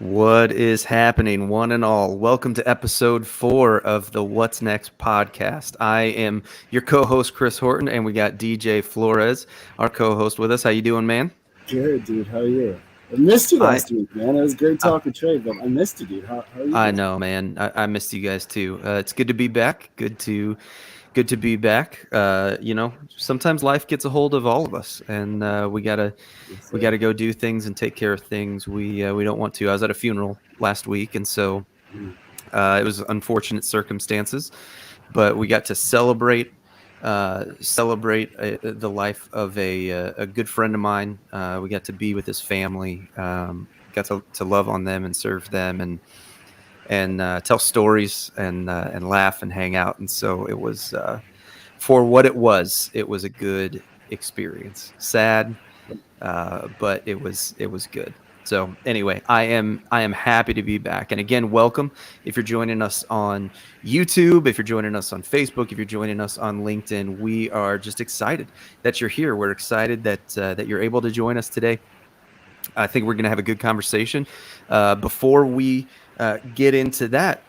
What is happening, one and all? Welcome to episode 4 of the What's Next podcast. I am your co-host, Chris Horton, and we got DJ Flores, our co-host, with us. How you doing, man? Good, dude. How are you? I missed you I last week, man. It was great I, talking trade, but I missed you, dude. How are you I doing? know, man. I missed you guys too. It's good to be back. Good to be back. Sometimes life gets a hold of all of us, and Yes, we sir. gotta go do things and take care of things we don't want to. I was at a funeral last week, and so Mm. it was unfortunate circumstances, but we got to celebrate the life of a good friend of mine. We got to be with his family, got to love on them and serve them, and tell stories and laugh and hang out. And so it was for what it was. It was a good experience. Sad, but it was good. So anyway, I am happy to be back. And again, welcome. If you're joining us on YouTube, if you're joining us on Facebook, if you're joining us on LinkedIn, we are just excited that you're here. We're excited that you're able to join us today. I think we're going to have a good conversation. Before we get into that,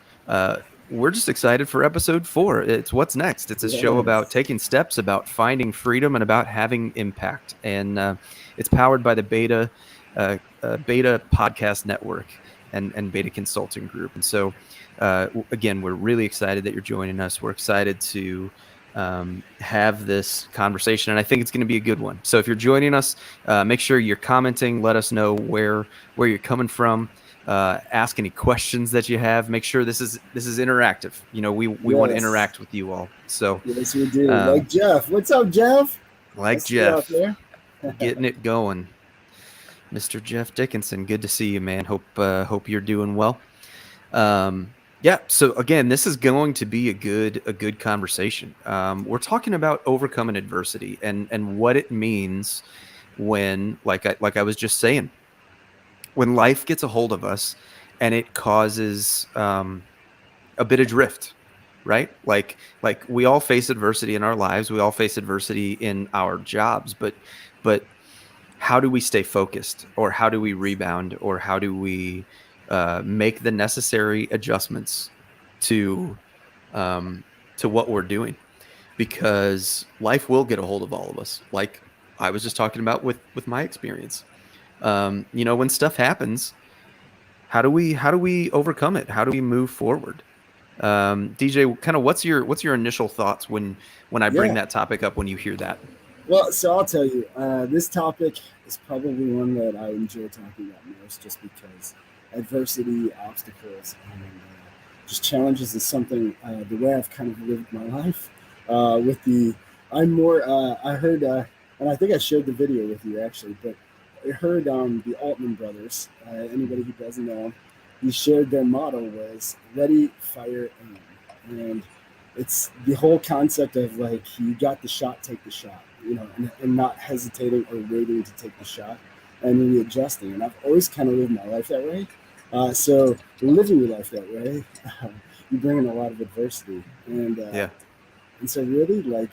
we're just excited for episode 4. It's What's Next. It's a show about Yes. taking steps, about finding freedom, and about having impact. And it's powered by the Beta Podcast Network and Beta Consulting Group. And so, again, we're really excited that you're joining us. We're excited to have this conversation, and I think it's going to be a good one. So if you're joining us, make sure you're commenting. Let us know where you're coming from. Ask any questions that you have. Make sure this is interactive. We want to Yes. interact with you all. So Yes, we do. um, Like Jeff. What's up, Jeff? I like see you out Jeff, there. getting it going. Mr. Jeff Dickinson, good to see you, man. Hope you're doing well. Yeah. So again, this is going to be a good conversation. We're talking about overcoming adversity and what it means when, like I was just saying, when life gets a hold of us and it causes a bit of drift, right? Like we all face adversity in our lives. We all face adversity in our jobs, but how do we stay focused, or how do we rebound, or how do we make the necessary adjustments to what we're doing? Because life will get a hold of all of us, like I was just talking about with my experience. When stuff happens, how do we overcome it? How do we move forward? DJ, kind of what's your initial thoughts when I bring Yeah. that topic up, when you hear that? Well, so I'll tell you, this topic is probably one that I enjoy talking about most just because adversity, obstacles, and just challenges is something, the way I've kind of lived my life. With the, I'm more, I heard, and I think I shared the video with you actually, but I heard the Altman brothers, anybody who doesn't know them, he shared their motto was ready, fire, aim. And it's the whole concept of like you got the shot, take the shot, and not hesitating or waiting to take the shot and readjusting. And I've always kind of lived my life that way. So living your life that way, you bring in a lot of adversity, Yeah. and so really like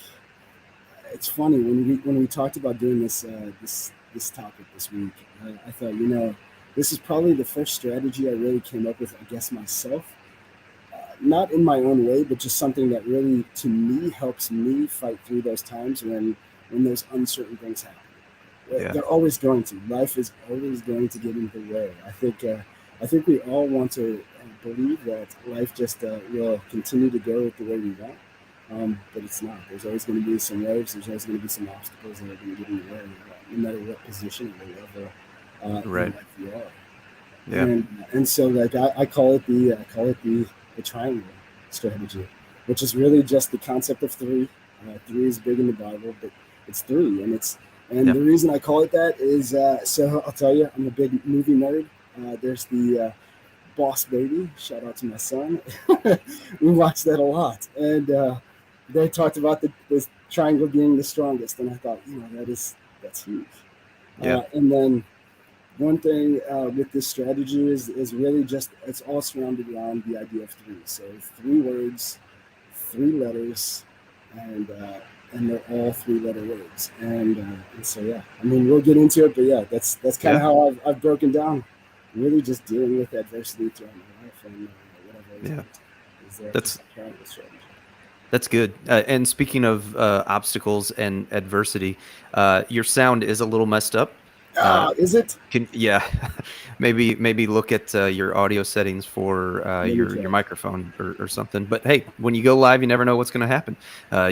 it's funny when we talked about doing this topic this week. I thought this is probably the first strategy I really came up with, I guess myself, not in my own way, but just something that really, to me, helps me fight through those times when those uncertain things happen. Yeah. They're always going to. Life is always going to get in the way. I think we all want to believe that life just will continue to go the way we want, but it's not. There's always going to be some waves. There's always going to be some obstacles that are going to get in the way, no matter what position or level in Right. life you are. Yeah. And so like I call it the triangle strategy, which is really just the concept of three. Three is big in the Bible, but it's three, and Yeah. the reason I call it that is so I'll tell you, I'm a big movie nerd. There's the Boss Baby. Shout out to my son. We watched that a lot, and they talked about the triangle being the strongest, and I thought, that's huge. Yeah. And then one thing with this strategy is really just it's all surrounded around the idea of three. So three words, three letters, and and they're all three-letter words. And so yeah, I mean we'll get into it, but yeah, that's kind of Yeah. how I've broken down really just dealing with adversity throughout my life and whatever is Yeah, just that's apparent with strategy. that's good. And speaking of obstacles and adversity, your sound is a little messed up. Uh, Is it? yeah, maybe look at your audio settings for Let me your try. microphone or something. But hey, when you go live, you never know what's going to happen.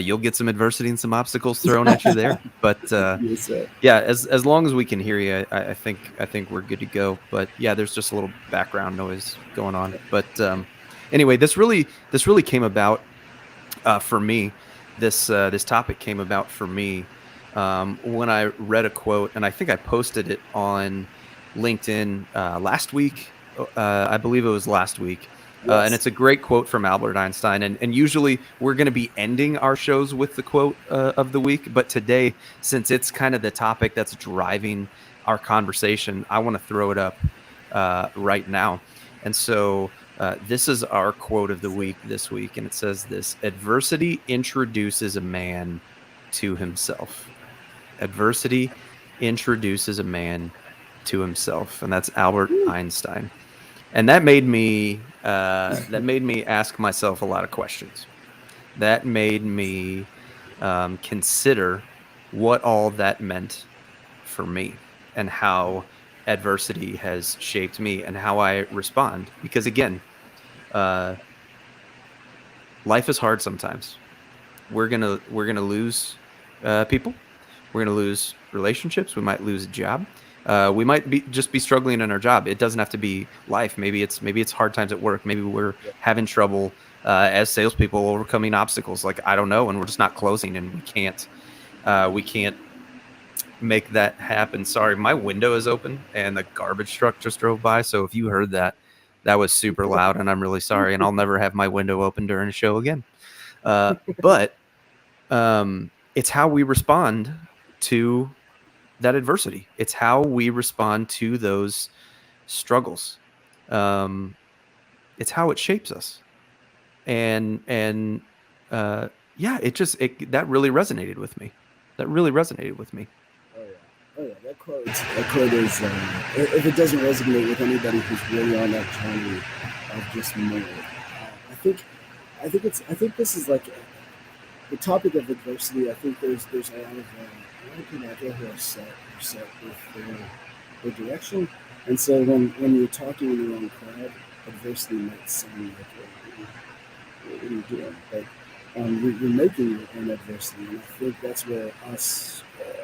You'll get some adversity and some obstacles thrown at you there. But Yes, sir. yeah, as long as we can hear you, I think we're good to go. But yeah, there's just a little background noise going on. But anyway, this really came about for me. This topic came about for me when I read a quote, and I think I posted it on LinkedIn last week. I believe it was last week. And Yes. it's a great quote from Albert Einstein. And usually we're going to be ending our shows with the quote of the week. But today, since it's kind of the topic that's driving our conversation, I want to throw it up right now. And so this is our quote of the week this week, and it says this: adversity introduces a man to himself. Adversity introduces a man to himself, and that's Albert Woo. Einstein. And that made me ask myself a lot of questions. That made me consider what all that meant for me and how adversity has shaped me and how I respond. Because again, uh, life is hard sometimes. We're gonna lose people. We're gonna lose relationships. We might lose a job. We might just be struggling in our job. It doesn't have to be life. Maybe it's hard times at work. Maybe we're having trouble as salespeople overcoming obstacles. Like I don't know, and we're just not closing, and we can't make that happen. Sorry, my window is open, and the garbage truck just drove by. So if you heard that, that was super loud, and I'm really sorry. And I'll never have my window open during a show again. But it's how we respond to that adversity. It's how we respond to those struggles. Um, it's how it shapes us. And uh, yeah, that really resonated with me. That really resonated with me. Oh yeah. Oh yeah. That quote is. If it doesn't resonate with anybody who's really on that journey of just more, I think this is like the topic of adversity. I think there's a lot of people out there who are set with their direction, and so when you're talking in the wrong crowd, adversity might sound like what are you doing? But you're making your own adversity, and I think that's where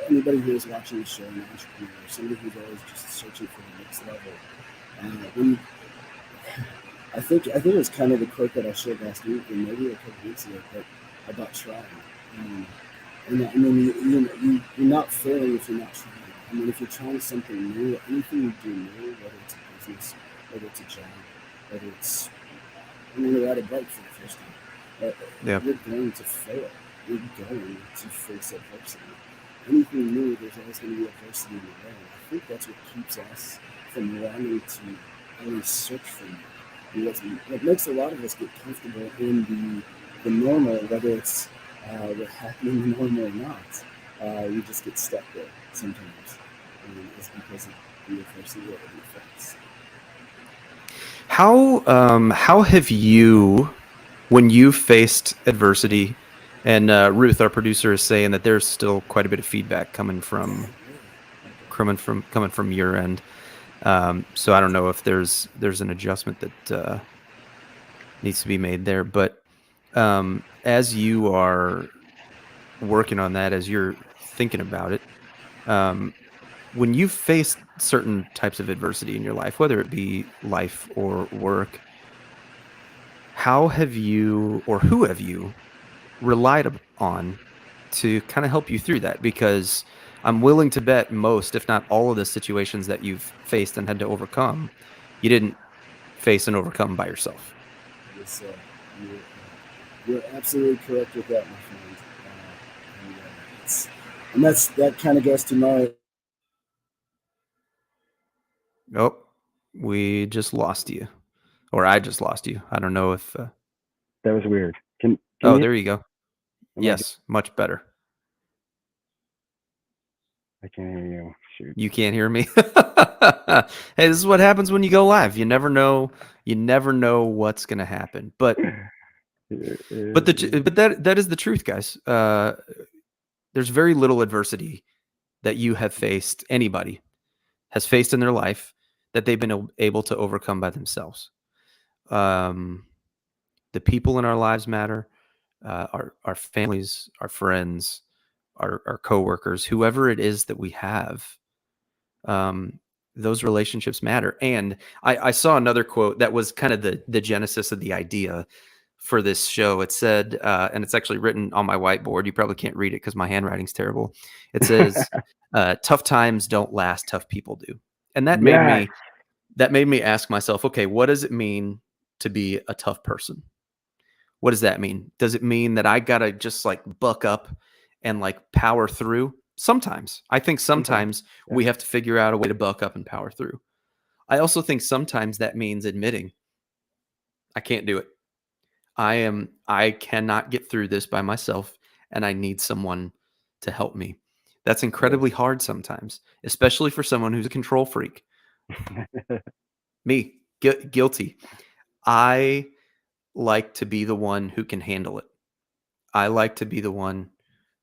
anybody who is watching the show, an entrepreneur, somebody who's always just searching for the next level, when I think it was kind of the quote that I shared last week, and maybe a couple weeks ago, but about trying. Um, and I mean, you're not failing if you're not trying. I mean, if you're trying something new, anything you do new, whether it's a business, whether it's a job, whether it's learning to ride a bike for the first time, Yeah. you're going to fail. You're going to face adversity. Anything new, there's always going to be adversity in the way. And I think that's what keeps us from wanting to always search for more. And what makes a lot of us get comfortable in the normal, whether it's we're happy in the normal or not, we just get stuck there sometimes. And it's because of the adversity that it affects. How have you, when you faced adversity, and Ruth, our producer, is saying that there's still quite a bit of feedback coming Yeah, from really. coming from your end. So I don't know if there's an adjustment that needs to be made there. But as you are working on that, as you're thinking about it, um, when you face certain types of adversity in your life, whether it be life or work, how have you or who have you relied on to kind of help you through that? Because I'm willing to bet most, if not all of the situations that you've faced and had to overcome, you didn't face and overcome by yourself. It's, you're, you're absolutely correct with that, my friend. It's, and that kind of goes to my Oh, we just lost you, or I just lost you. I don't know if. That was weird. Can Oh, you? there you go. Am I? Yes, much better. I can't hear you. Shoot. You can't hear me. Hey, this is what happens when you go live. You never know. You never know what's going to happen. But that is the truth, guys. There's very little adversity that you have faced. Anybody has faced in their life that they've been able to overcome by themselves. The people in our lives matter. Our families, our friends, our coworkers, whoever it is that we have. Those relationships matter. And I saw another quote that was kind of the genesis of the idea for this show. It said, and it's actually written on my whiteboard. You probably can't read it because my handwriting's terrible. It says, "Tough times don't last; tough people do." And that Yes. made me ask myself, okay, what does it mean to be a tough person? What does that mean? Does it mean that I gotta just like buck up and like power through? Sometimes. I think sometimes Yeah. we have to figure out a way to buck up and power through. I also think sometimes that means admitting I can't do it. I cannot get through this by myself and I need someone to help me. That's incredibly hard sometimes, especially for someone who's a control freak. Me, guilty. I like to be the one who can handle it. I like to be the one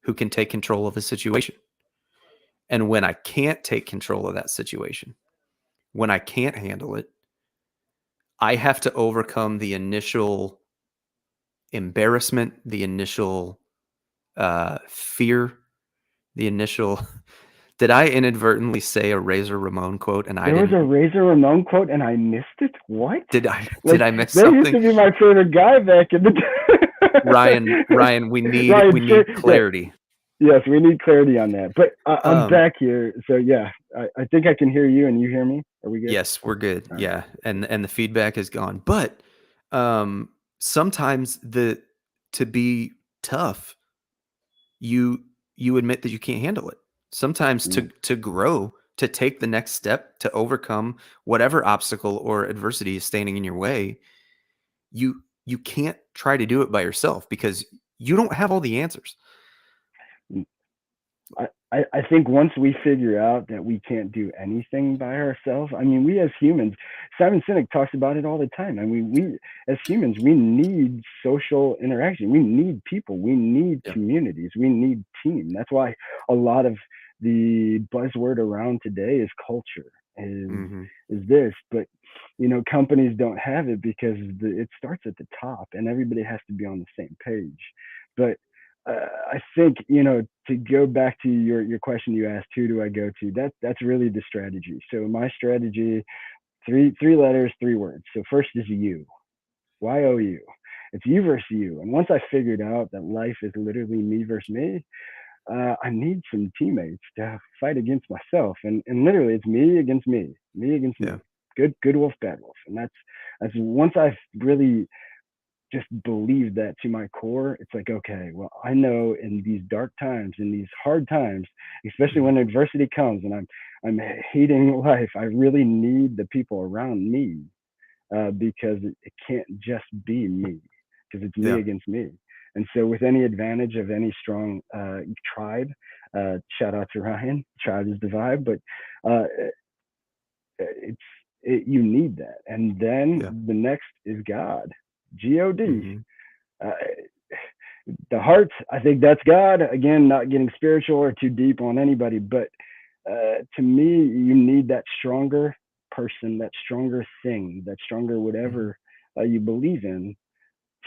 who can take control of a situation. And when I can't take control of that situation, when I can't handle it, I have to overcome the initial embarrassment, the initial fear, the initial. Did I inadvertently say a Razor Ramon quote and I There was didn't? a Razor Ramon quote and I missed it? What? Did I miss that used something? to be my favorite guy back in the day. Ryan, we need clarity. Yes, we need clarity on that. But I'm back here. So yeah, I think I can hear you and you hear me. Are we good? Yes, we're good. All yeah. Right. And the feedback is gone. But sometimes to be tough, you admit that you can't handle it. Sometimes to grow, to take the next step, to overcome whatever obstacle or adversity is standing in your way, you can't try to do it by yourself because you don't have all the answers. I think once we figure out that we can't do anything by ourselves, I mean, we as humans, Simon Sinek talks about it all the time. I mean, we as humans, we need social interaction. We need people. We need communities. We need team. That's why a lot of the buzzword around today is culture, is this. But, you know, companies don't have it because it starts at the top and everybody has to be on the same page. But I think, you know, to go back to your question you asked, who do I go to? That's really the strategy. So my strategy, three letters, 3 words. So first is you, YOU. It's you versus you. And once I figured out that life is literally me versus me, I need some teammates to fight against myself. And literally it's me against me against me. Good wolf, bad wolf. And that's once I've really just believe that to my core, it's like, okay, well, I know in these dark times, in these hard times, especially when adversity comes and I'm hating life, I really need the people around me because it can't just be me, because it's me against me. And so with any advantage of any strong tribe, shout out to Ryan, tribe is the vibe, but you need that. And then the next is God. God. The heart, I think that's God. Again, not getting spiritual or too deep on anybody, but to me, you need that stronger person, that stronger thing, that stronger whatever you believe in,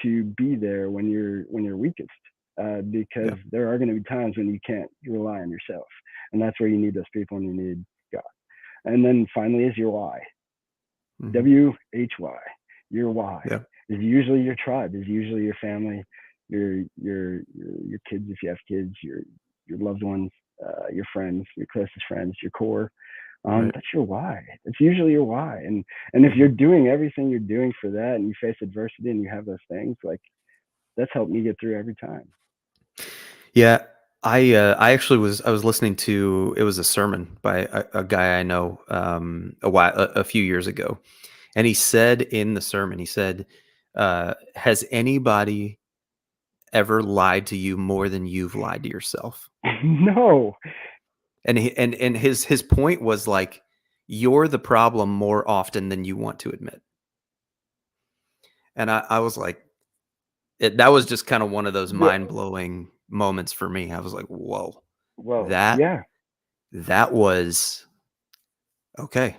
to be there when you're weakest. Because there are going to be times when you can't rely on yourself, and that's where you need those people, and you need God. And then finally is your why. WHY. Your why is usually your tribe, is usually your family, your kids if you have kids, your loved ones, your friends, your closest friends, your core. That's your why. It's usually your why. And if you're doing everything you're doing for that, and you face adversity and you have those things, like, that's helped me get through every time. Yeah. I actually was listening to, it was a sermon by a guy I know a few years ago. And he said in the sermon, he said, has anybody ever lied to you more than you've lied to yourself? No. And his point was like, you're the problem more often than you want to admit. And I was like, that was just kind of one of those mind blowing moments for me. I was like, whoa, that yeah. that was okay.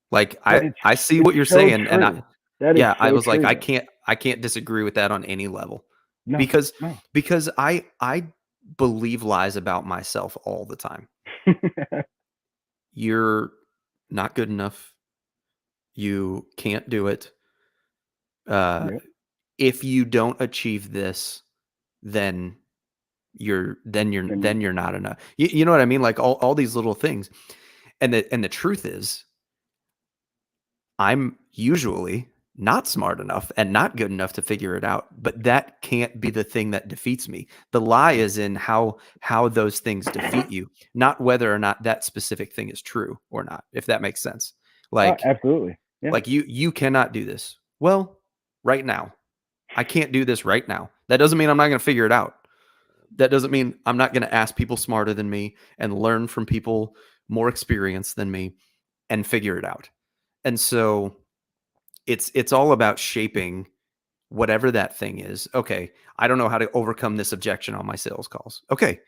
Like But I see it's what you're so saying, and true. That is I so was like, true, I can't disagree with that on any level, though. because No. I believe lies about myself all the time. You're not good enough. You can't do it. Uh, Yep. if you don't achieve this, then And you're not enough. You know what I mean? Like all these little things. And the truth is, I'm usually not smart enough and not good enough to figure it out, but that can't be the thing that defeats me. The lie is in how those things defeat you, not whether or not that specific thing is true or not, if that makes sense. Like absolutely. Yeah. you cannot do this. Well, right now, I can't do this right now. That doesn't mean I'm not going to figure it out. That doesn't mean I'm not going to ask people smarter than me and learn from people more experienced than me and figure it out. And so it's all about shaping whatever that thing is. Okay, I don't know how to overcome this objection on my sales calls. Okay,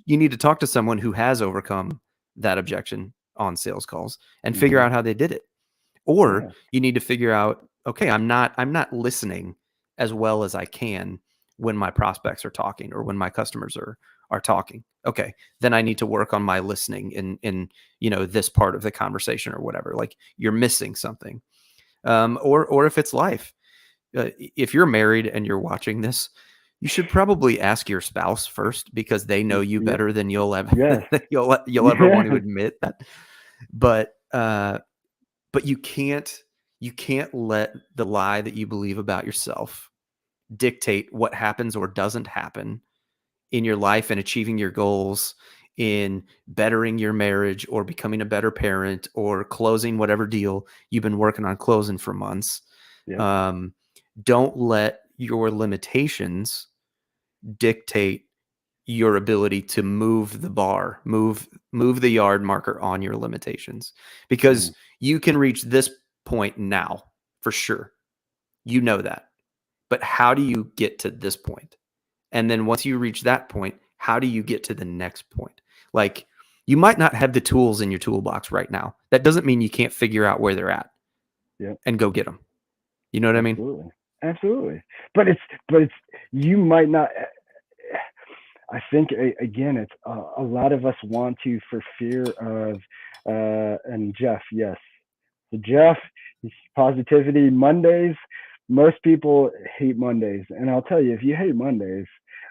you need to talk to someone who has overcome that objection on sales calls and figure out how they did it. Or Yeah. you need to figure out, okay, I'm not listening as well as I can when my prospects are talking or when my customers are talking. Okay, then I need to work on my listening in this part of the conversation or whatever. Like you're missing something. Or if it's life, if you're married and you're watching this, you should probably ask your spouse first, because they know you Yeah. better than you'll ever Yes. you'll ever want to admit that. But you can't let the lie that you believe about yourself dictate what happens or doesn't happen in your life and achieving your goals, in bettering your marriage or becoming a better parent or closing whatever deal you've been working on closing for months. Yeah. Don't let your limitations dictate your ability to move the bar, move the yard marker on your limitations, because you can reach this point now for sure. You know that. But how do you get to this point? And then once you reach that point, how do you get to the next point? Like, you might not have the tools in your toolbox right now. That doesn't mean you can't figure out where they're at and go get them. You know what I mean? Absolutely. But it's you might not. I think again, it's a lot of us want to, for fear of and Jeff, yes, so Jeff, positivity Mondays. Most people hate Mondays, and I'll tell you, if you hate Mondays,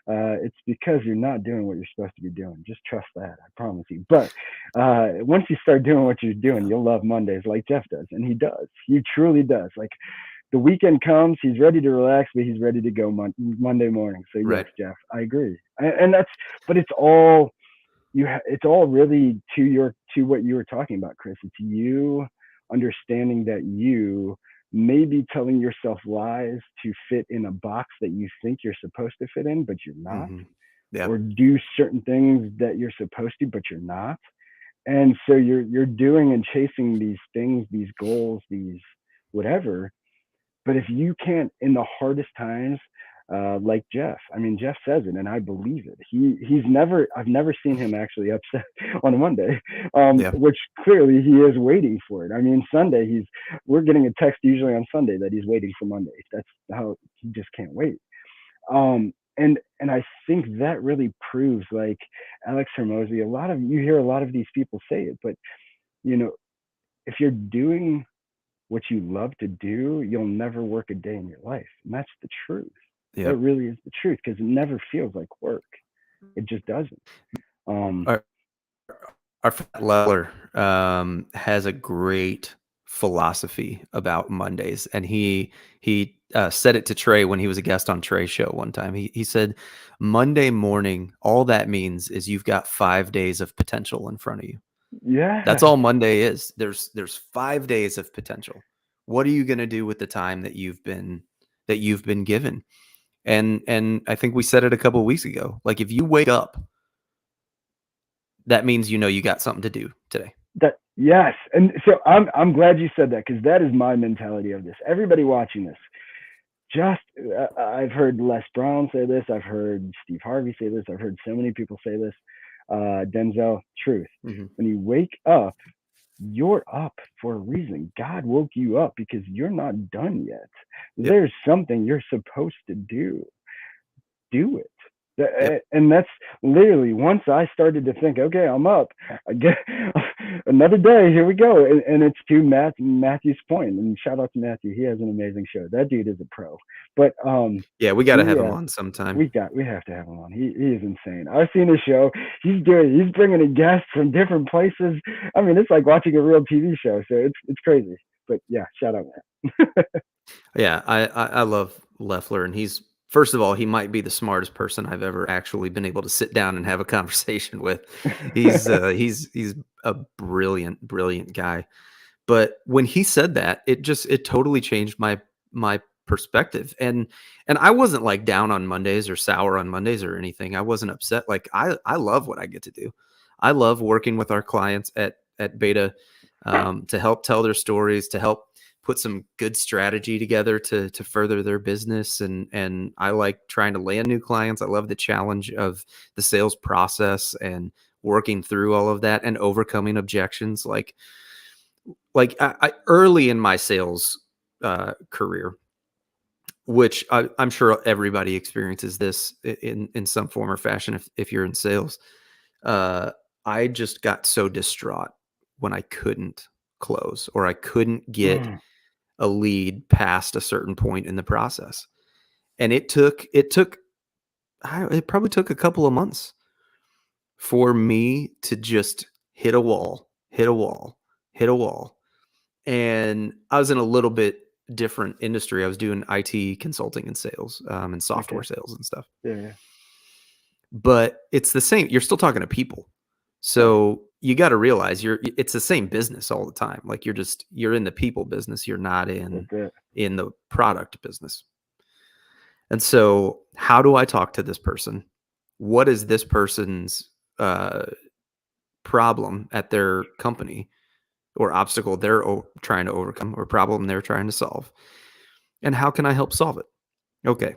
it's because you're not doing what you're supposed to be doing. Just trust that, I promise you. But once you start doing what you're doing, you'll love Mondays like Jeff does, and he does. He truly does. Like the weekend comes, he's ready to relax, but he's ready to go Monday morning. So yes, Right. Jeff, I agree, and that's. But it's all it's all really to what you were talking about, Chris. It's you understanding that you may be telling yourself lies to fit in a box that you think you're supposed to fit in, but you're not, Yeah. or do certain things that you're supposed to, but you're not. And so you're doing and chasing these things, these goals, these whatever. But if you can't, in the hardest times, like Jeff, I mean, Jeff says it, and I believe it. I've never seen him actually upset on a Monday, which clearly he is waiting for it. I mean, Sunday, we're getting a text usually on Sunday that he's waiting for Monday. That's how he just can't wait. And I think that really proves, like Alex Hermosi, you hear a lot of these people say it, but if you're doing what you love to do, you'll never work a day in your life. And that's the truth. That really is the truth, because it never feels like work. It just doesn't. Our friend Leller has a great philosophy about Mondays, and he said it to Trey when he was a guest on Trey's show one time. He said, Monday morning, all that means is you've got 5 days of potential in front of you. Yeah. That's all Monday is. There's 5 days of potential. What are you going to do with the time that you've been given? And I think we said it a couple of weeks ago. Like, if you wake up that means you got something to do today. That yes, and so I'm glad you said that, because that is my mentality of this. Everybody watching this, just I've heard Les Brown say this, I've heard Steve Harvey say this, I've heard so many people say this. Denzel, truth. Mm-hmm. When you wake up, you're up for a reason. God woke you up because you're not done yet. Yep. There's something you're supposed to do. Do it. Yep. And that's literally, once I started to think, okay, I'm up. I get another day. Here we go. And it's to Matthew's point. And shout out to Matthew. He has an amazing show. That dude is a pro. But yeah, we got to have him on sometime. We have to have him on. He is insane. I've seen his show. He's bringing in guests from different places. I mean, it's like watching a real TV show. So it's crazy. But yeah, shout out, Matt. Yeah, I love Leffler, and he's, first of all, he might be the smartest person I've ever actually been able to sit down and have a conversation with. He's a brilliant guy. But when he said that, it totally changed my perspective. And I wasn't like down on Mondays or sour on Mondays or anything. I wasn't upset. Like I love what I get to do. I love working with our clients at Beta to help tell their stories, to help put some good strategy together to further their business. And I like trying to land new clients. I love the challenge of the sales process and working through all of that and overcoming objections. Like I early in my sales career, which I'm sure everybody experiences this in some form or fashion if you're in sales. I just got so distraught when I couldn't close or I couldn't get a lead past a certain point in the process. And it probably took a couple of months for me to just hit a wall. And I was in a little bit different industry. I was doing IT consulting and sales, and software sales and stuff. Yeah. But it's the same. You're still talking to people. So you got to realize it's the same business all the time. Like you're in the people business. You're not in the product business. And so how do I talk to this person? What is this person's problem at their company or obstacle they're trying to overcome or problem they're trying to solve? And how can I help solve it? Okay.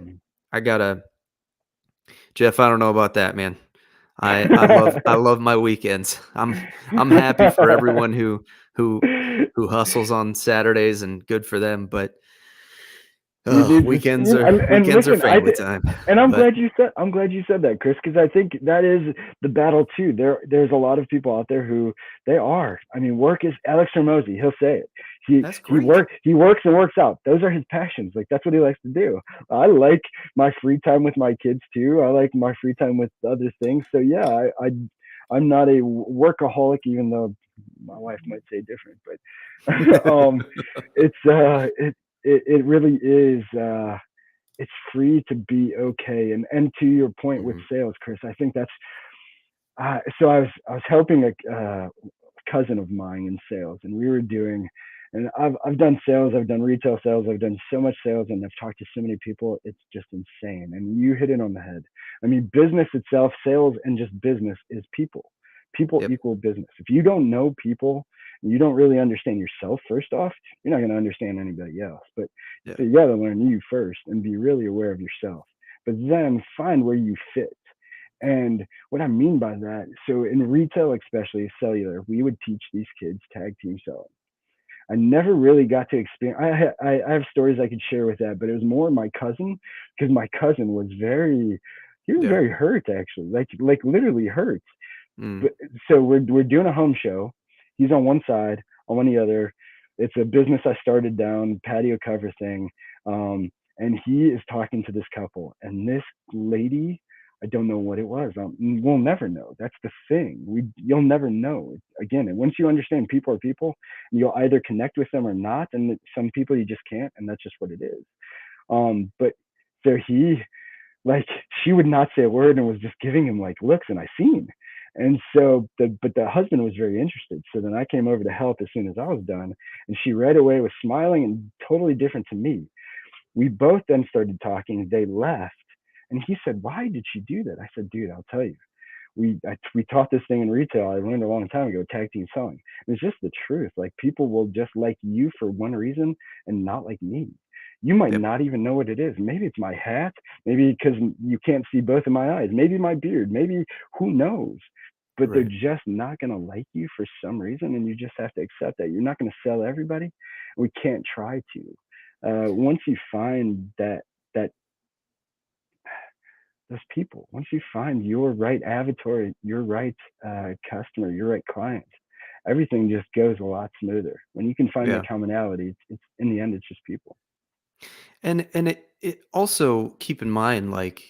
Jeff, I don't know about that, man. I love my weekends. I'm happy for everyone who hustles on Saturdays, and good for them. But weekends are family time. And I'm glad you said that, Chris, because I think that is the battle too. There's a lot of people out there who they are. I mean, work is Alex Hormozy. He'll say it. He works and works out. Those are his passions. Like that's what he likes to do. I like my free time with my kids too. I like my free time with other things. So yeah, I'm not a workaholic, even though my wife might say different. But it really is. It's free to be okay. And to your point with sales, Chris, I think that's. So I was helping a cousin of mine in sales, and we were doing. And I've done sales, I've done retail sales, I've done so much sales, and I've talked to so many people. It's just insane. And you hit it on the head. I mean, business itself, sales and just business is people. People equal business. If you don't know people, you don't really understand yourself. First off, you're not going to understand anybody else. But so you got to learn you first and be really aware of yourself. But then find where you fit. And what I mean by that, so in retail, especially cellular, we would teach these kids tag team selling. I never really got to experience. I have stories I could share with that, but it was more my cousin, because my cousin was very hurt, actually, like literally hurt. But, so we're doing a home show. He's on one side, I'm on the other. It's a business I started down, patio cover thing, and he is talking to this couple, and this lady, I don't know what it was. We'll never know. That's the thing. You'll never know. Again, and once you understand people are people, you'll either connect with them or not. And some people you just can't, and that's just what it is. But so she would not say a word and was just giving him like looks, and I seen. And so, but the husband was very interested. So then I came over to help as soon as I was done, and she right away was smiling and totally different to me. We both then started talking. They left. And he said, "Why did she do that?" I said, "Dude, I'll tell you. we taught this thing in retail. I learned a long time ago, tag team selling. And it's just the truth. Like people will just like you for one reason and not like me. You might Yep. not even know what it is. Maybe it's my hat. Maybe because you can't see both of my eyes. Maybe my beard. Maybe who knows? But they're Right. just not going to like you for some reason, and you just have to accept that. You're not going to sell everybody. We can't try to. Once you find that those people, once you find your right avatar, your right customer, your right client, everything just goes a lot smoother. When you can find that Yeah. commonality, it's in the end, it's just people. And it also keep in mind, like,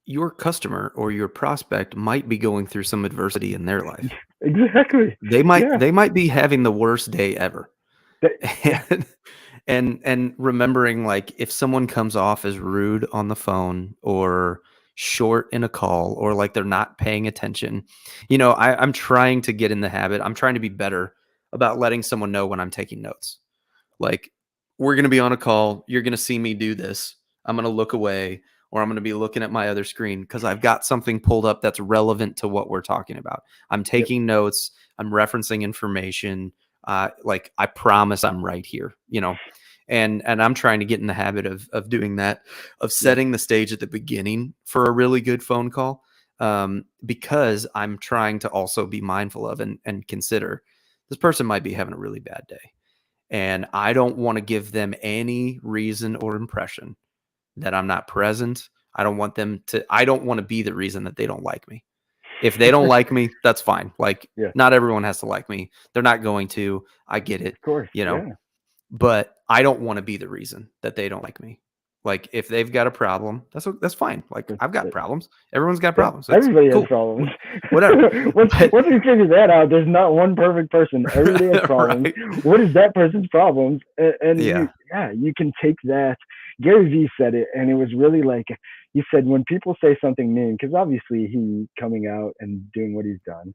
your customer or your prospect might be going through some adversity in their life. Exactly. They Yeah. might be having the worst day ever. That, yeah. And and remembering, like, if someone comes off as rude on the phone or short in a call or like they're not paying attention, I'm trying to get in the habit. I'm trying to be better about letting someone know when I'm taking notes. Like, we're going to be on a call. You're going to see me do this. I'm going to look away, or I'm going to be looking at my other screen because I've got something pulled up that's relevant to what we're talking about. I'm Yep. taking notes. I'm referencing information. Like, I promise I'm right here, and I'm trying to get in the habit of doing that, of Yeah. setting the stage at the beginning for a really good phone call, because I'm trying to also be mindful of and consider this person might be having a really bad day. And I don't want to give them any reason or impression that I'm not present. I don't want to be the reason that they don't like me. If they don't like me, that's fine. Like, Yeah. not everyone has to like me. They're not going to. I get it, Of course. you know, Yeah. but I don't want to be the reason that they don't like me. Like, if they've got a problem, that's fine. Like, I've got That, problems. Everyone's got yeah. problems. That's Everybody has cool. problems. Whatever. once But once we figure that out, there's not one perfect person. Everybody has problems. right. What is that person's problems? And Yeah. you can take that. Gary Vee said it, and it was really like he said when people say something mean, because obviously he coming out and doing what he's done,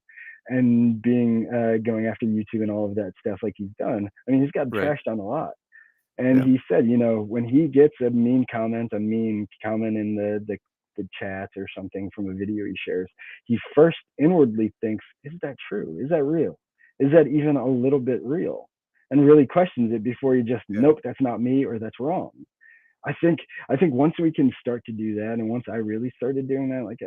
and being going after YouTube and all of that stuff like he's done. I mean, he's got Right. trashed on a lot. And Yeah. he said, when he gets a mean comment in the chat or something from a video he shares, he first inwardly thinks, is that true? Is that real? Is that even a little bit real? And really questions it before he just, Yeah. nope, that's not me, or that's wrong. I think once we can start to do that, and once I really started doing that, like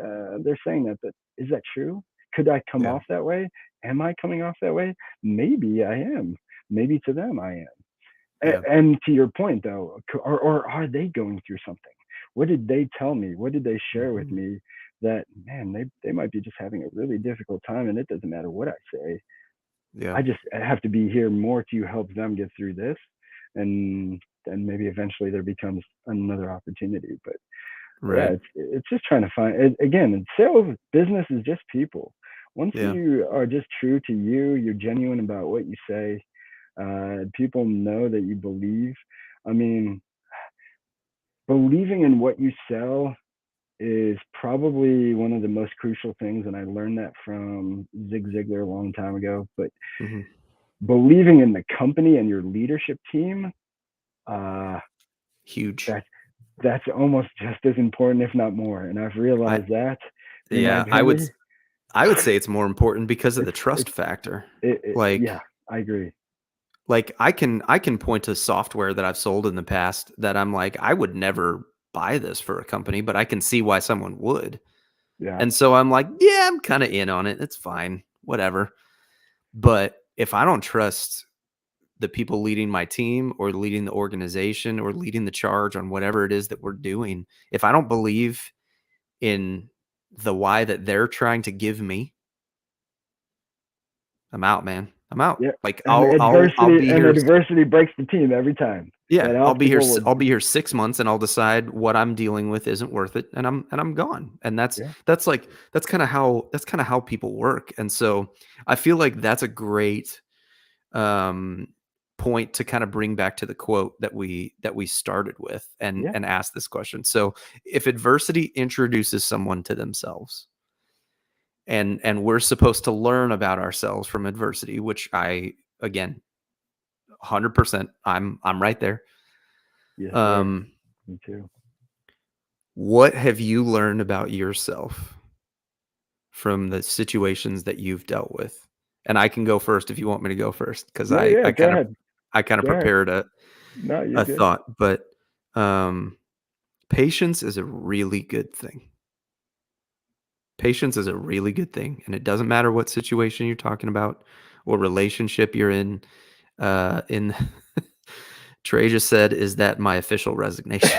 they're saying that, but is that true? Could I come Yeah. off that way? Am I coming off that way? Maybe I am. Maybe to them I am. Yeah. And to your point though, or are they going through something? What did they tell me? What did they share with Mhm. me that, man, they might be just having a really difficult time, and it doesn't matter what I say. Yeah. I just have to be here more to help them get through this, and then maybe eventually there becomes another opportunity. But yeah, Right. it's just trying to find it, again. Sales business is just people. Once Yeah. you are just true to you, you're genuine about what you say. People know that you believe. I mean, believing in what you sell is probably one of the most crucial things, and I learned that from Zig Ziglar a long time ago. But Mhm. believing in the company and your leadership team, uh, Huge. that that's almost just as important, if not more. And I've I realized that in my yeah, journey. I would say it's more important because of the trust It's factor. yeah, Like I agree. I can point to software that I've sold in the past that I'm like, I would never buy this for a company, but I can see why someone would. Yeah, And so I'm like, yeah, I'm kind of in on it. It's fine. Whatever. But if I don't trust the people leading my team or leading the organization or leading the charge on whatever it is that we're doing, if I don't believe in the why that they're trying to give me, I'm out, man. I'm out. yeah. Like, And I'll be here. adversity breaks the team every time. Yeah, That I'll be here. obstacle will. I'll be here 6 months, and I'll decide what I'm dealing with isn't worth it, and I'm gone. And Yeah, that's kind of how people work. And so I feel like that's a great um, point to kind of bring back to the quote that we started with, and yeah, ask this question. So, if adversity introduces someone to themselves, and we're supposed to learn about ourselves from adversity, which I, again, 100%, I'm right there. yes, sir. Um, Me too. what have you learned about yourself from the situations that you've dealt with? And I can go first if you want me to go first, because Yeah, I yeah. I Go kind of ahead. I kind of Go ahead. prepared No, you're a good. thought, but patience is a really good thing. Patience is a really good thing, and it doesn't matter what situation you're talking about or relationship you're in. In Trey just said, "Is that my official resignation?"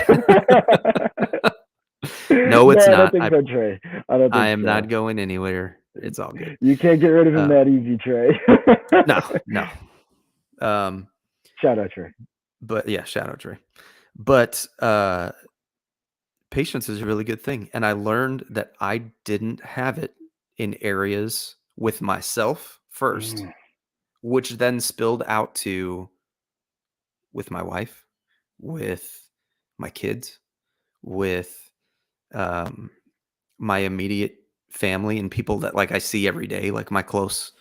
No, No, it's I don't not. think so, Trey. I don't I think am so. not going anywhere. It's all good. You can't get rid of him Uh, that easy, Trey. no, no. Um, Shout out, Trey. but yeah, shout out Trey. But patience is a really good thing, and I learned that I didn't have it in areas with myself first, Mm, which then spilled out to with my wife, with my kids, with um, my immediate family and people that like I see every day, like my close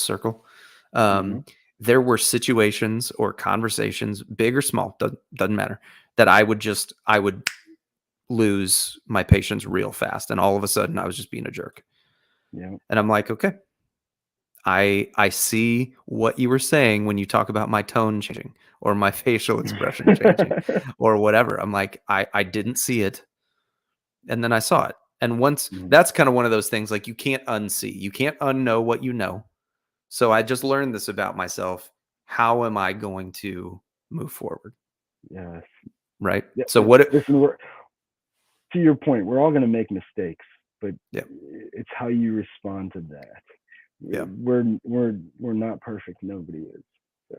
circle. mhm. There were situations or conversations, big or small, doesn't matter, that I would lose my patience real fast, and all of a sudden I was just being a jerk. Yeah. And I'm like, okay, I see what you were saying when you talk about my tone changing or my facial expression changing or whatever. I'm like, I didn't see it, and then I saw it. And once Mm, that's kind of one of those things like you can't unsee. You can't unknow what you know. So I just learned this about myself. How am I going to move forward? yes. Right? Yeah. So what Listen, to your point, we're all going to make mistakes, but yeah, it's how you respond to that. yeah, We're not perfect. Nobody is. So,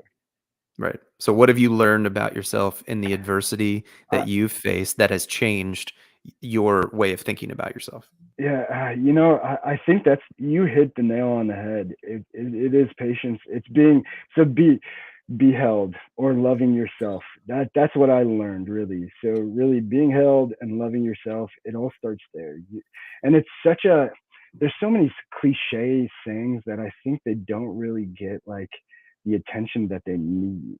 right. So what have you learned about yourself in the adversity I, that you've faced that has changed your way of thinking about yourself? yeah, I think that's you hit the nail on the head. It is patience. It's being so be held or loving yourself. That's what I learned really. So really being held and loving yourself, it all starts there. And it's such a there's so many cliche sayings that I think they don't really get like the attention that they need.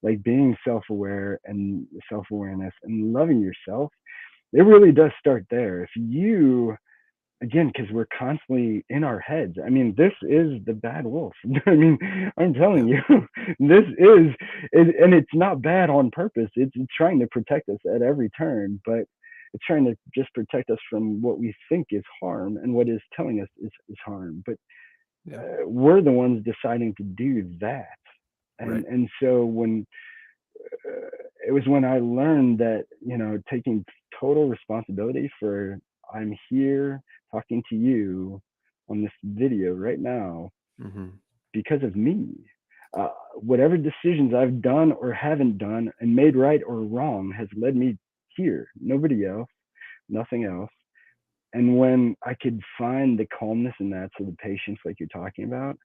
Like being self-aware and self-awareness and loving yourself, it really does start there. If you again, because we're constantly in our heads. I mean, this is the bad wolf. I mean, I'm telling Yeah. you, this is, and it's not bad on purpose. It's trying to protect us at every turn, but it's trying to just protect us from what we think is harm and what is telling us is harm. But Yeah. we're the ones deciding to do that. Right. And so when it was when I learned that, taking total responsibility for I'm here talking to you on this video right now Hmm. because of me. Whatever decisions I've done or haven't done and made right or wrong has led me here. Nobody else, nothing else. And when I could find the calmness in that, so the patience, like you're talking about,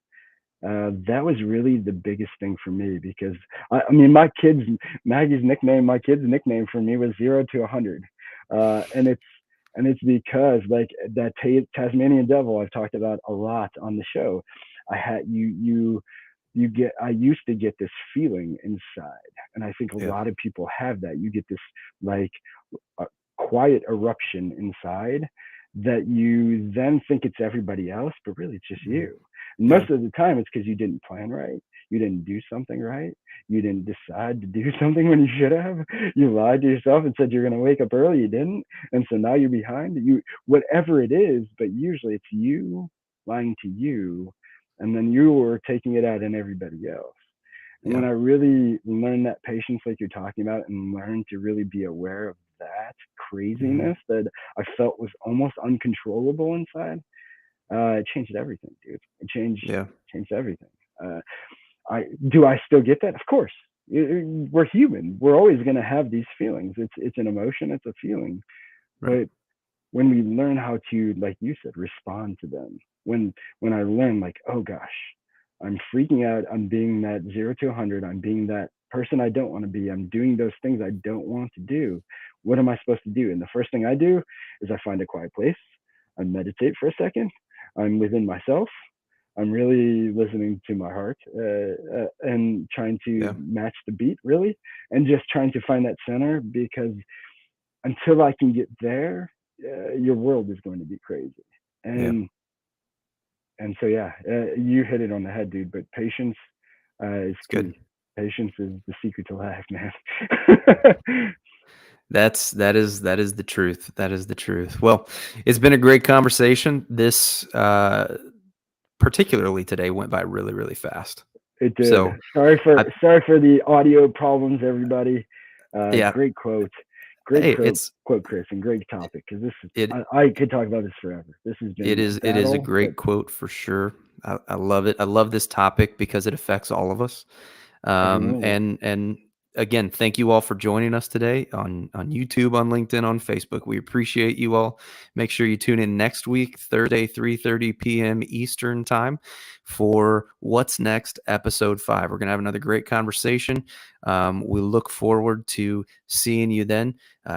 that was really the biggest thing for me because I mean, my kid's nickname for me was 0 to 100, and it's because like that Tasmanian devil I've talked about a lot on the show. I had I used to get this feeling inside, and I think a Yeah. lot of people have that. You get this like a quiet eruption inside that you then think it's everybody else, but really it's just Hmm. you. And Yeah. most of the time, it's because you didn't plan right. You didn't do something right. You didn't decide to do something when you should have. You lied to yourself and said you're going to wake up early. You didn't. And so now you're behind. Whatever it is, but usually it's you lying to you. And then you are taking it out on everybody else. And when Yeah. I really learned that patience, like you're talking about, and learned to really be aware of that Hmm. craziness that I felt was almost uncontrollable inside, it changed everything, dude. It Yeah. changed everything. Uh, I still get that? Of course. We're human. We're always going to have these feelings. It's an emotion. It's a feeling. Right. But when we learn how to, like you said, respond to them, when I learn, like, oh gosh, I'm freaking out, I'm being that 0 to 100, I'm being that person I don't want to be, I'm doing those things I don't want to do. What am I supposed to do? And the first thing I do is I find a quiet place, I meditate for a second, I'm within myself, I'm really listening to my heart, and trying to Yeah. match the beat, really, and just trying to find that center, because until I can get there, your world is going to be crazy. Yeah. And And so yeah, you hit it on the head, dude. But patience is It's good. key. Patience is the secret to life, man. That is the truth. That is the truth. Well, it's been a great conversation. This particularly today went by really, really fast. It did. So Sorry I, for the audio problems, everybody. yeah, Great quote, hey, it's quote, Chris, and great topic, because this is it I could talk about this forever. This has been a it is a battle, but great quote for sure. I love it. I love this topic because it affects all of us. every one of us. And again, thank you all for joining us today on YouTube, on LinkedIn, on Facebook. We appreciate you all. Make sure you tune in next week, Thursday, 3:30 p.m. Eastern time, for What's Next, episode 5. We're gonna have another great conversation. We look forward to seeing you then.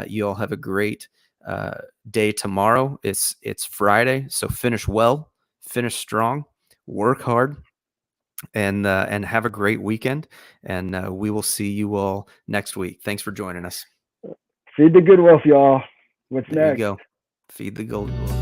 You all have a great day tomorrow. It's Friday, so finish well, finish strong, work hard, and have a great weekend. And we will see you all next week. Thanks for joining us. Feed the good wolf, y'all. What's There you next? go. Feed the golden wolf.